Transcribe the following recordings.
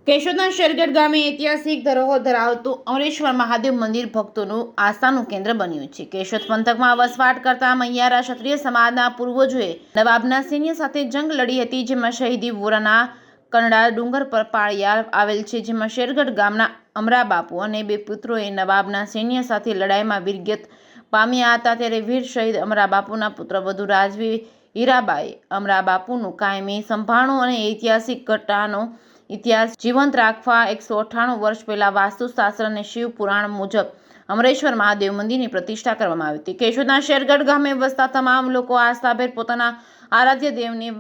કેશોદના શેરગઢ ગામે ઐતિહાસિક ધરોહર ધરાવતું અમરેશ્વર મહાદેવ મંદિર ભક્તોનું આસ્થાનું કેન્દ્ર બન્યું છે. કેશોદ પંથકમાં વસવાટ કરતા મૈયારા ક્ષત્રિય સમાજના પૂર્વજોએ નવાબના સૈન્ય સાથે જંગ લડી હતી, જેમાં શહીદી વોરાના કંડલા ડુંગર પર પાળિયા આવેલ છે, જેમાં શેરગઢ ગામના અમરા બાપુ અને બે પુત્રોએ નવાબના સૈન્ય સાથે લડાઈમાં વીરગત પામ્યા હતા. ત્યારે વીર શહીદ અમરા બાપુના પુત્રવધુ રાજવી હીરાબાએ અમરા બાપુનું કાયમી સંભાળણું અને ઐતિહાસિક ઘટનાનો ઇતિહાસ જીવંત રાખવા 198 વર્ષ પહેલા વાસ્તુશાસ્ત્ર અને શિવ પુરાણ મુજબ અમરેશ્વર મહાદેવ મંદિરની પ્રતિષ્ઠા કરવામાં આવી હતી. કેશોદના શેરગઢ ગામે વસતા તમામ લોકો આસ્થાભેર પોતાના આરાધ્ય દેવની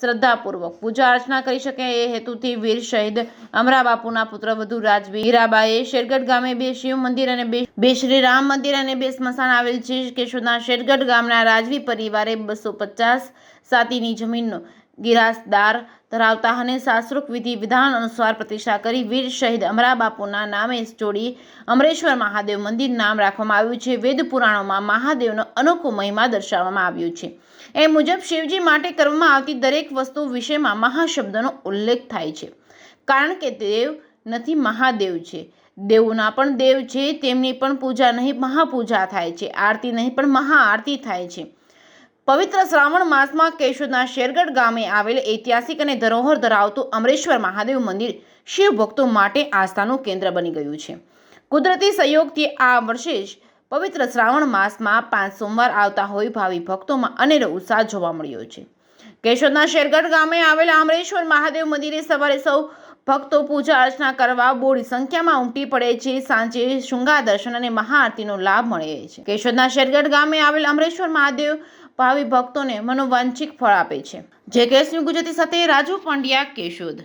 શ્રદ્ધાપૂર્વક પૂજા અર્ચના કરી શકે એ હેતુથી વીર શહીદ અમરા બાપુના પુત્રવધુ રાજવી હીરાબાએ શેરગઢ ગામે 2 શિવ મંદિર અને 2 શ્રી રામ મંદિર અને 2 સ્મશાન આવેલ છે. કેશોદના શેરગઢ ગામના રાજવી પરિવારે 250 સાતીની જમીનનો ગિરાસદાર ધરાવતા અને શાસ્ત્રોક્ત વિધિ વિધાન અનુસાર પ્રતિષ્ઠા કરી વીર શહીદ અમરા બાપુના નામે જોડી અમરેશ્વર મહાદેવ મંદિર નામ રાખવામાં આવ્યું છે. વેદ પુરાણોમાં મહાદેવનો અનોખો મહિમા દર્શાવવામાં આવ્યો છે. એ મુજબ શિવજી માટે કરવામાં આવતી દરેક વસ્તુ વિશેમાં મહાશબ્દનો ઉલ્લેખ થાય છે, કારણ કે દેવ નથી, મહાદેવ છે. દેવોના પણ દેવ છે, તેમની પણ પૂજા નહીં મહાપૂજા થાય છે, આરતી નહીં પણ મહાઆરતી થાય છે. પવિત્ર શ્રાવણ માસમાં કેશોદના શેરગઢ ગામે આવેલ ઐતિહાસિક અને ધરોહર ધરાવતું અમરેશ્વર મહાદેવ મંદિર શિવ ભક્તો માટે આસ્થાનું કેન્દ્ર બની ગયું છે. કુદરતી સંયોગથી આ વર્ષે જ પવિત્ર શ્રાવણ માસમાં 5 સોમવાર આવતા હોય ભાવિ ભક્તોમાં અનેરો ઉત્સાહ જોવા મળ્યો છે. કેશોદના શેરગઢ ગામે આવેલ અમરેશ્વર મહાદેવ મંદિરે સવારે સૌ ભક્તો પૂજા અર્ચના કરવા બોડી સંખ્યામાં ઉમટી પડે છે. સાંજે શૃંગાર દર્શન અને મહાઆરતીનો લાભ મળે છે. કેશોદના શેરગઢ ગામે આવેલ અમરેશ્વર મહાદેવ ભાવિ ભક્તોને મનોવાંછિત ફળ આપે છે. જે કેસ ન્યૂઝ ગુજરાતી સાથે રાજુ પંડ્યા, કેશોદ.